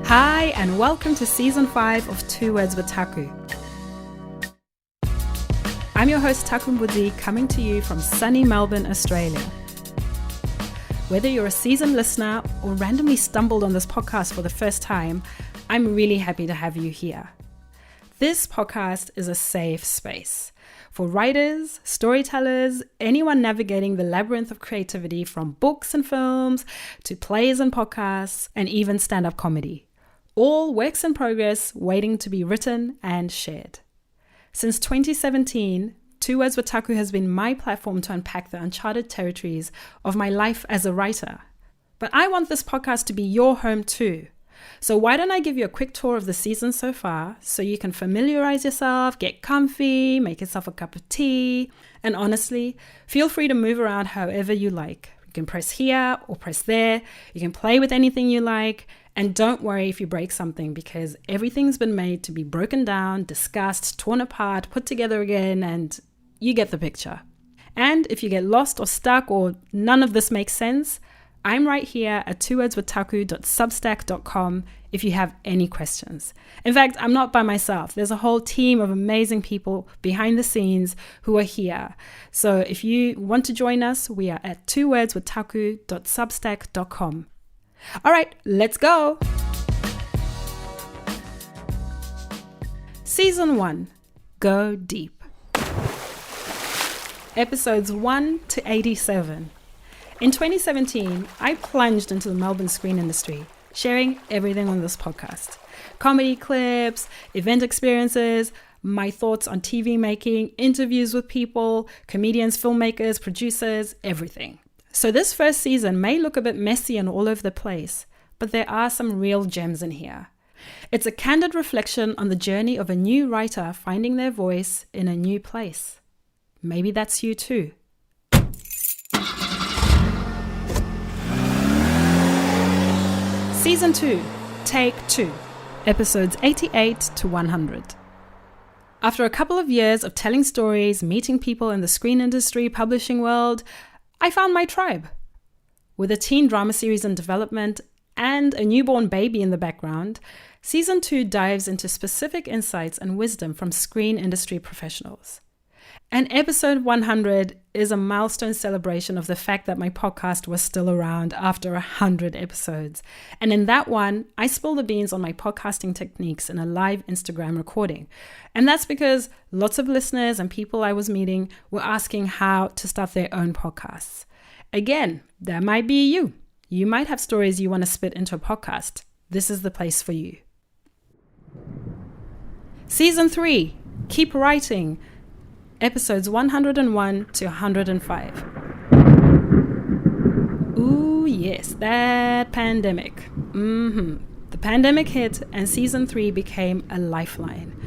Hi, and welcome to Season 5 of 2 Words with Taku. I'm your host Taku Mbudzi, coming to you from sunny Melbourne, Australia. Whether you're a seasoned listener or randomly stumbled on this podcast for the first time, I'm really happy to have you here. This podcast is a safe space for writers, storytellers, anyone navigating the labyrinth of creativity from books and films to plays and podcasts and even stand-up comedy. All works in progress waiting to be written and shared. Since 2017, 2 Words with Taku has been my platform to unpack the uncharted territories of my life as a writer. But I want this podcast to be your home too. So why don't I give you a quick tour of the season so far so you can familiarize yourself, get comfy, make yourself a cup of tea, and honestly, feel free to move around however you like. You can press here or press there. You can play with anything you like. And don't worry if you break something, because everything's been made to be broken down, discussed, torn apart, put together again, and you get the picture. And if you get lost or stuck or none of this makes sense, I'm right here at 2wordswithtaku.substack.com if you have any questions. In fact, I'm not by myself. There's a whole team of amazing people behind the scenes who are here. So if you want to join us, we are at 2wordswithtaku.substack.com. All right, let's go. Season 1, Go Deep. Episodes 1 to 87. In 2017, I plunged into the Melbourne screen industry, sharing everything on this podcast. Comedy clips, event experiences, my thoughts on TV making, interviews with people, comedians, filmmakers, producers, everything. So this first season may look a bit messy and all over the place, but there are some real gems in here. It's a candid reflection on the journey of a new writer finding their voice in a new place. Maybe that's you too. Season 2, Take 2, episodes 88 to 100. After a couple of years of telling stories, meeting people in the screen industry, publishing world, I found my tribe. With a teen drama series in development and a newborn baby in the background, Season 2 dives into specific insights and wisdom from screen industry professionals. And episode 100 is a milestone celebration of the fact that my podcast was still around after 100 episodes. And in that one, I spill the beans on my podcasting techniques in a live Instagram recording. And that's because lots of listeners and people I was meeting were asking how to start their own podcasts. Again, that might be you. You might have stories you want to spit into a podcast. This is the place for you. Season 3, Keep Writing. Episodes 101 to 105. Ooh, yes, that pandemic. The pandemic hit and season 3 became a lifeline.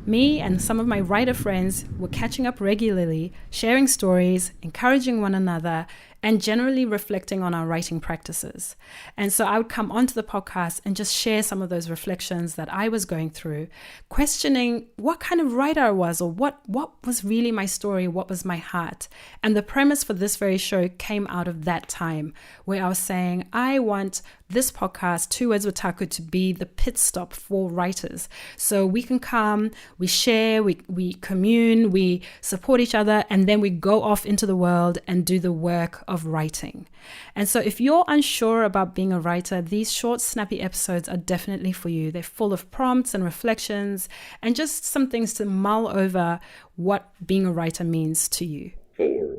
Me and some of my writer friends were catching up regularly, sharing stories, encouraging one another, and generally reflecting on our writing practices. And so I would come onto the podcast and just share some of those reflections that I was going through, questioning what kind of writer I was, or what was really my story, what was my heart. And the premise for this very show came out of that time, where I was saying, I want this podcast, 2 Words with Taku, to be the pit stop for writers. So we can come, we share, we commune, we support each other, and then we go off into the world and do the work of writing. And so if you're unsure about being a writer, these short, snappy episodes are definitely for you. They're full of prompts and reflections and just some things to mull over what being a writer means to you. 4,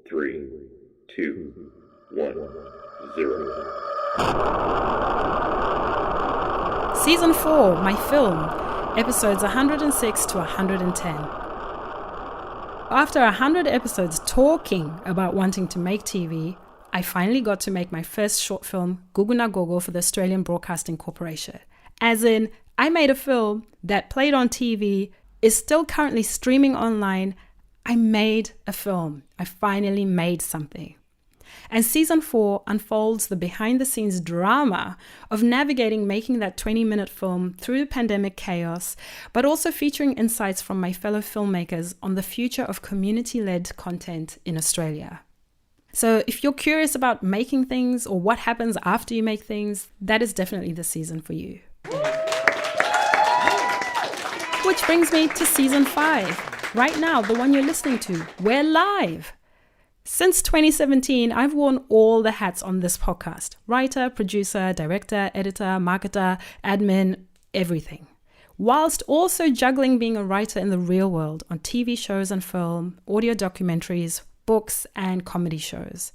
3, 2, 1, 0. Season 4, my film, episodes 106 to 110. After 100 episodes talking about wanting to make TV, I finally got to make my first short film, Guguna Gogo, for the Australian Broadcasting Corporation. As in, I made a film that played on TV, is still currently streaming online. I made a film. I finally made something. And season 4 unfolds the behind-the-scenes drama of navigating making that 20-minute film through pandemic chaos, but also featuring insights from my fellow filmmakers on the future of community-led content in Australia. So if you're curious about making things or what happens after you make things, that is definitely the season for you. which brings me to season 5. Right now, the one you're listening to, we're live. Since 2017, I've worn all the hats on this podcast. Writer, producer, director, editor, marketer, admin, everything. Whilst also juggling being a writer in the real world on TV shows and film, audio documentaries, books, and comedy shows.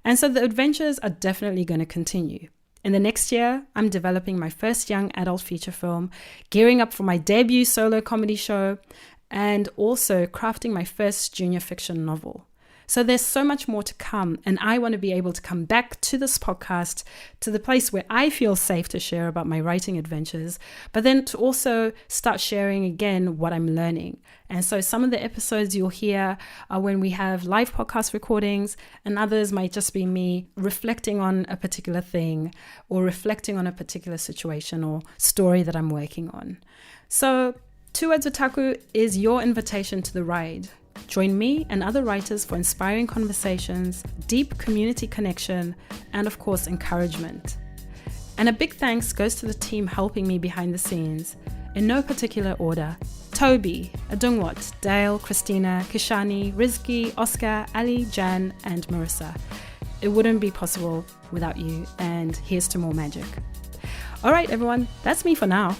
And so the adventures are definitely going to continue. In the next year, I'm developing my first young adult feature film, gearing up for my debut solo comedy show, and also crafting my first junior fiction novel. So there's so much more to come, and I want to be able to come back to this podcast, to the place where I feel safe to share about my writing adventures, but then to also start sharing again what I'm learning. And so some of the episodes you'll hear are when we have live podcast recordings, and others might just be me reflecting on a particular thing or reflecting on a particular situation or story that I'm working on. So 2 Words with Taku is your invitation to the ride. Join me and other writers for inspiring conversations, deep community connection, and of course, encouragement. And a big thanks goes to the team helping me behind the scenes, in no particular order. Toby, Adungwat, Dale, Christina, Kishani, Rizki, Oscar, Ali, Jan, and Marissa. It wouldn't be possible without you, and here's to more magic. All right, everyone, that's me for now.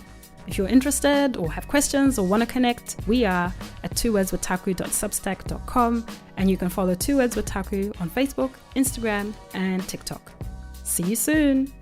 If you're interested or have questions or want to connect, we are at 2wordswithtaku.substack.com, and you can follow 2 Words with Taku on Facebook, Instagram, and TikTok. See you soon.